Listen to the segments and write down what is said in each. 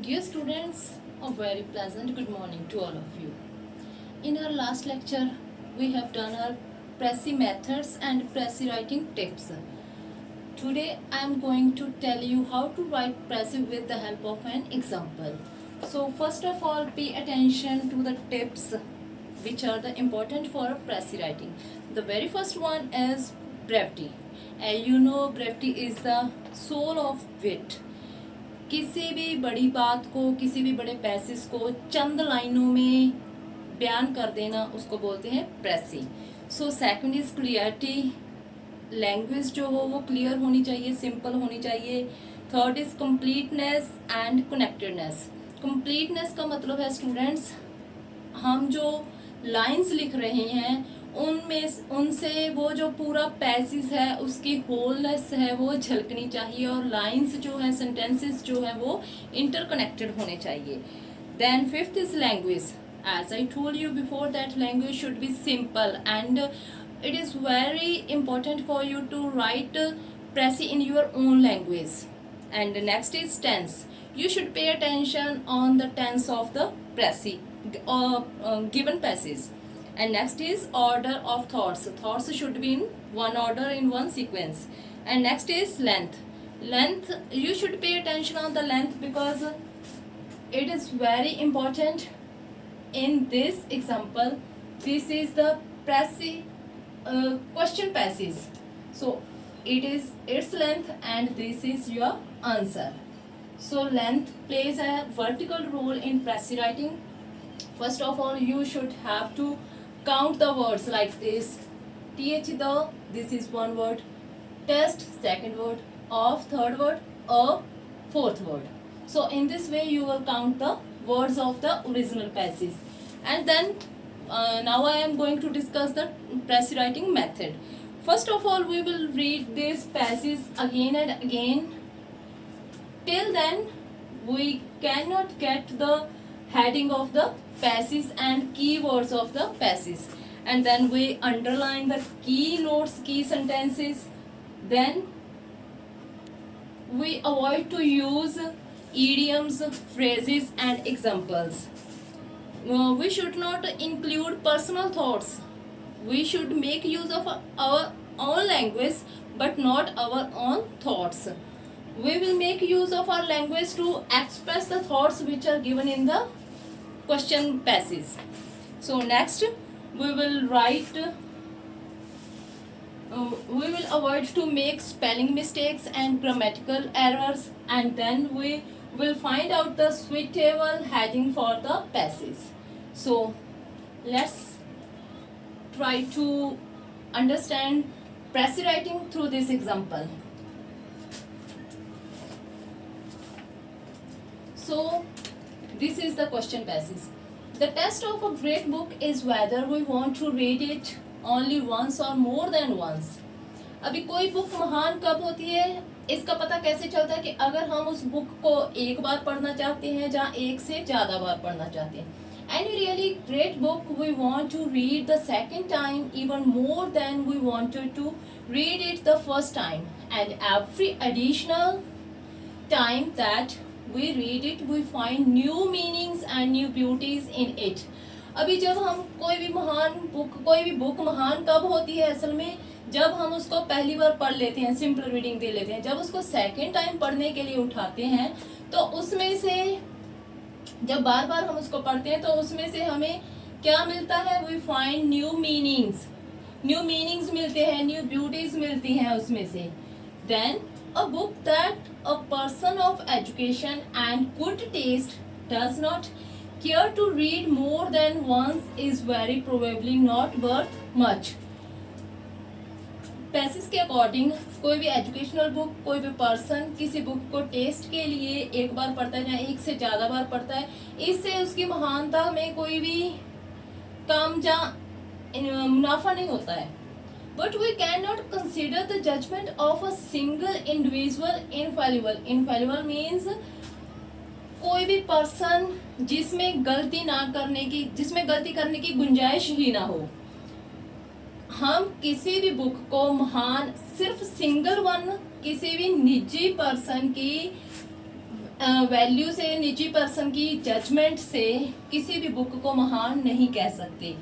Dear students, a very pleasant good morning to all of you. In our last lecture, we have done our Prezi methods and Prezi writing tips. Today, I am going to tell you how to write Prezi with the help of an example. So, first of all, pay attention to the tips which are the important for Prezi writing. The very first one is brevity. You know, brevity is the soul of wit. किसी भी बड़ी बात को, किसी भी बड़े passage को चंद लाइनों में बयान कर देना, उसको बोलते हैं precis. So second is clarity. Language जो हो वो क्लियर होनी चाहिए, सिंपल होनी चाहिए. Third is completeness and connectedness. Completeness का मतलब है स्टूडेंट्स, हम जो लाइंस लिख रहे हैं उनमें उनसे वो जो पूरा पैसेज है उसकी होलनेस है वो झलकनी चाहिए, और लाइंस जो है, सेंटेंसेस जो है वो इंटरकनेक्टेड होने चाहिए. Then fifth is language. As I told you before that language should be simple and it is very important for you to write Prezi in your own language. And next is tense. You should pay attention on the tense of the Prezi given passage. And next is order of thoughts. Thoughts should be in one order, in one sequence. And next is length. Length, you should pay attention on the length because it is very important in this example. This is the Prezi question passage, so it is its length and this is your answer. So length plays a vertical role in Prezi writing. First of all, you should have to count the words like this: th, the, this is one word; test, second word; of, third word; a, fourth word. So in this way you will count the words of the original passage. And then now I am going to discuss the Prezi writing method. First of all, we will read this passage again and again. Till then, we cannot get the heading of the passage and keywords of the passage. And then we underline the key notes, key sentences. Then we avoid to use idioms, phrases and examples. We should not include personal thoughts. We should make use of our own language but not our own thoughts. We will make use of our language to express the thoughts which are given in the question passage. So next we will write, we will avoid to make spelling mistakes and grammatical errors, and then we will find out the suitable heading for the passage. So let's try to understand Prezi writing through this example. So this is the question passage. The test of a great book is whether we want to read it only once or more than once. अभी कोई book महान कब होती है, इसका पता कैसे चलता है कि अगर हम उस बुक को एक बार पढ़ना चाहते हैं या एक से ज़्यादा बार पढ़ना चाहते हैं. Any really great book we want to read the second time even more than we wanted to read it the first time, and every additional time that we read it we find new meanings and new beauties in it. अभी जब हम कोई भी book महान कब होती है, असल में जब हम उसको पहली बार पढ़ लेते हैं, सिंपल रीडिंग दे लेते हैं. जब उसको सेकेंड टाइम पढ़ने के लिए उठाते हैं तो उसमें से जब बार बार हम उसको पढ़ते हैं तो उसमें से हमें क्या मिलता है, वी फाइंड न्यू मीनिंग्स मिलते हैं, न्यू ब्यूटीज मिलती हैं उसमें से. Then a book that a person of education and good taste does not care to read more than once is very probably not worth much. Passage के according कोई भी educational book, कोई भी person किसी बुक को test के लिए एक बार पढ़ता है या एक से ज़्यादा बार पढ़ता है, इससे उसकी महानता में कोई भी काम या मुनाफा नहीं होता है. But we can not consider the judgement of a single individual infallible. Infallible means कोई भी पर्सन जिसमें गलती करने की गुंजाइश ही ना हो. हम किसी भी बुक को महान सिर्फ सिंगल वन, किसी भी निजी पर्सन की वैल्यू से, निजी पर्सन की जजमेंट से किसी भी बुक को महान नहीं कह सकते.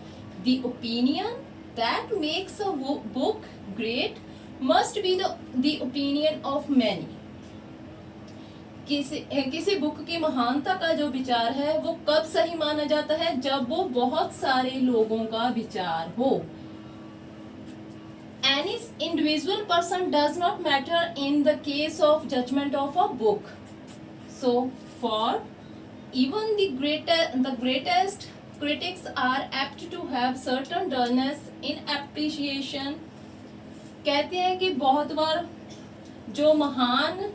The opinion that makes a book great must be the opinion of many. किसी बुक की महानता का जो विचार है वो कब सही माना जाता है? जब वो बहुत सारे लोगों का विचार हो. Any individual person does not matter in the case of judgment of a book. So, for even the greatest critics are apt to have certain dullness in appreciation. कहते हैं कि बहुत बार जो महान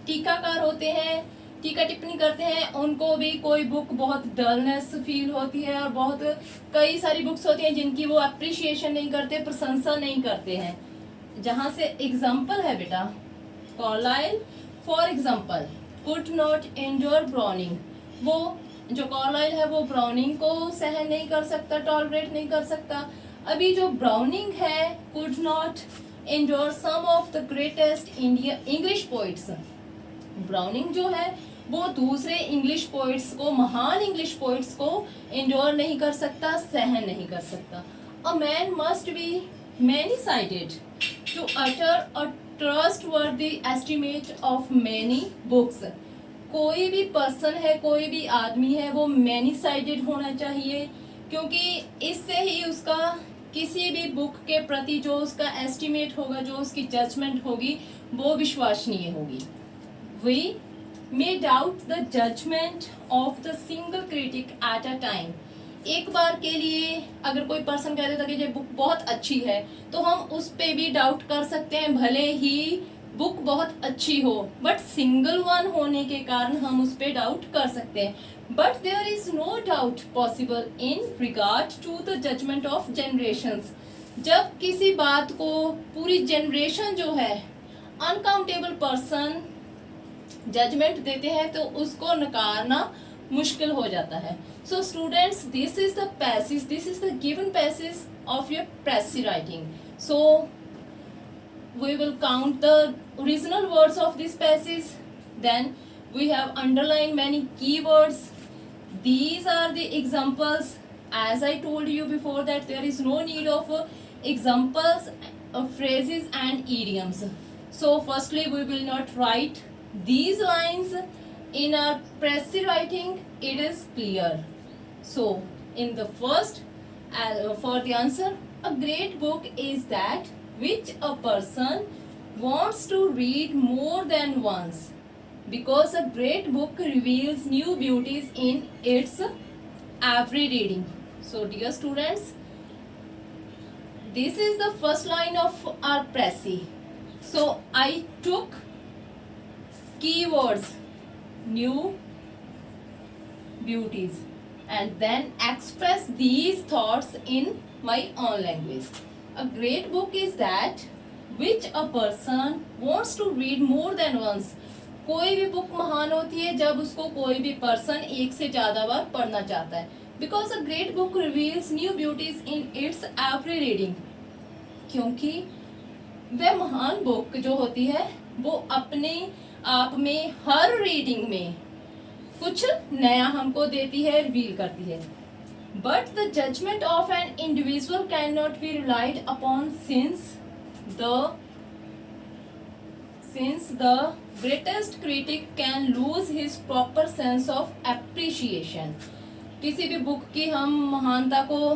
टीकाकार होते हैं, टीका टिप्पणी करते हैं, उनको भी कोई बुक बहुत डलनेस फील होती है और बहुत कई सारी बुक्स होती हैं जिनकी वो अप्रिशिएशन नहीं करते, प्रशंसा नहीं करते हैं. जहाँ से एग्जाम्पल है बेटा, Carlyle for example could not endure Browning. वो जो कार्लाइल है वो ब्राउनिंग को सहन नहीं कर सकता, टॉलरेट नहीं कर सकता. अभी जो ब्राउनिंग है could not endure some of the greatest English poets. Browning जो है वो दूसरे इंग्लिश पोइट्स को, महान इंग्लिश पोइट्स को एंजोर नहीं कर सकता, सहन नहीं कर सकता. A man must be many sided to utter a trustworthy estimate of many books. कोई भी पर्सन है, कोई भी आदमी है, वो मैनी साइडेड होना चाहिए, क्योंकि इससे ही उसका किसी भी बुक के प्रति जो उसका एस्टिमेट होगा, जो उसकी जजमेंट होगी, वो विश्वसनीय होगी. We may doubt the judgment of the single critic at a time. एक बार के लिए अगर कोई पर्सन कह देता कि ये बुक बहुत अच्छी है, तो हम उस पे भी डाउट कर सकते हैं, भले ही बुक बहुत अच्छी हो, बट सिंगल वन होने के कारण हम उस पे डाउट कर सकते हैं. But there is no doubt possible in regard to the judgement of generations. जब किसी बात को पूरी जनरेशन जो है, अनकाउंटेबल पर्सन जजमेंट देते हैं, तो उसको नकारना मुश्किल हो जाता है. So students, this is the passage, this is the given passage of your प्रेसी writing. So we will count the original words of this passage. Then we have underlined many keywords. These are the examples. As I told you before that there is no need of examples of phrases and idioms. So firstly we will not write these lines in our Pressy writing. It is clear. So in the first, for the answer, a great book is that which a person wants to read more than once, because a great book reveals new beauties in its every reading. So dear students, this is the first line of our Pressy. So I took keywords new beauties and then express these thoughts in my own language. A great book is that which a person wants to read more than once. कोई भी book महान होती है जब उसको कोई भी person एक से ज्यादा बार पढ़ना चाहता है. Because a great book reveals new beauties in its every reading. क्योंकि वह महान बुक जो होती है वो अपने आप में हर रीडिंग में कुछ नया हमको देती है, रिवील करती है. But the judgment of an individual cannot be relied upon since the greatest critic can lose his proper sense of appreciation. किसी भी बुक की हम महानता को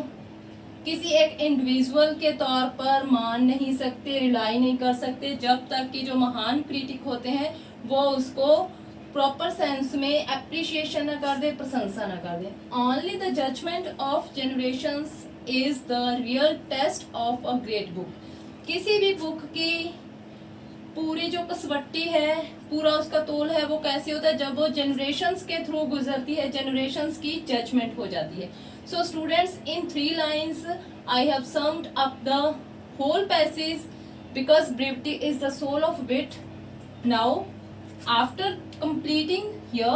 किसी एक इंडिविजुअल के तौर पर मान नहीं सकते, रिलाई नहीं कर सकते, जब तक कि जो महान क्रिटिक होते हैं वो उसको प्रॉपर सेंस में अप्रिशिएशन न कर दे, प्रशंसा न कर दे. Only the judgement of generations is the real test of a great book. किसी भी बुक की पूरी जो कसवट्टी है, पूरा उसका तोल है, वो कैसे होता है? जब वो जनरेशंस के थ्रू गुजरती है, जनरेशंस की जजमेंट हो जाती है. So students, in 3 lines I have summed up the whole passage because brevity is the soul of wit. Now after completing here,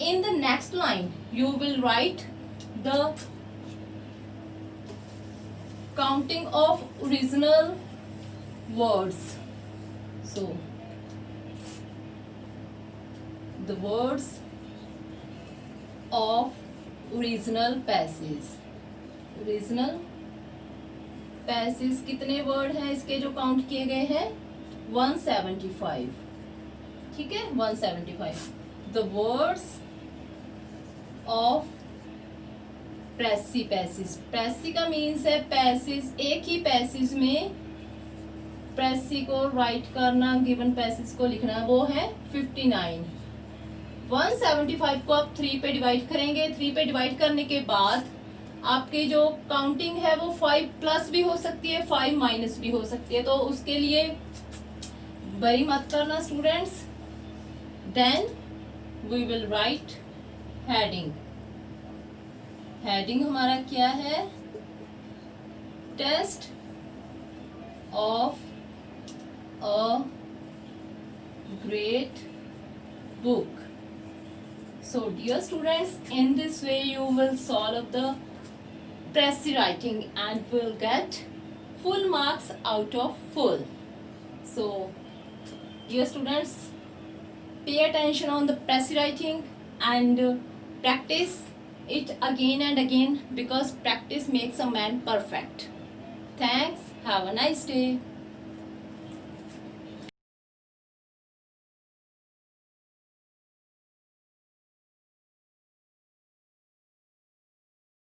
in the next line you will write the counting of original words. So the words of original passage. Original passage कितने word हैं इसके जो count किए गए हैं? 175. ठीक है, 175. The words of precis passage. Precis का मीन्स है पैसेज, एक ही पैसेज में प्रेसी को राइट करना, गिवन पैसेज को लिखना, वो है 59. 175 को आप 3 पे डिवाइड करेंगे. 3 पे डिवाइड करने के बाद आपकी जो काउंटिंग है वो 5 प्लस भी हो सकती है, 5 माइनस भी हो सकती है, तो उसके लिए बड़ी मत करना students. Then we will write heading. Heading हमारा क्या है? Test of a great book. So dear students, in this way you will solve the Pressy writing and will get full marks out of full. So dear students, pay attention on the Pressy writing and practice it again and again, because practice makes a man perfect. Thanks. Have a nice day.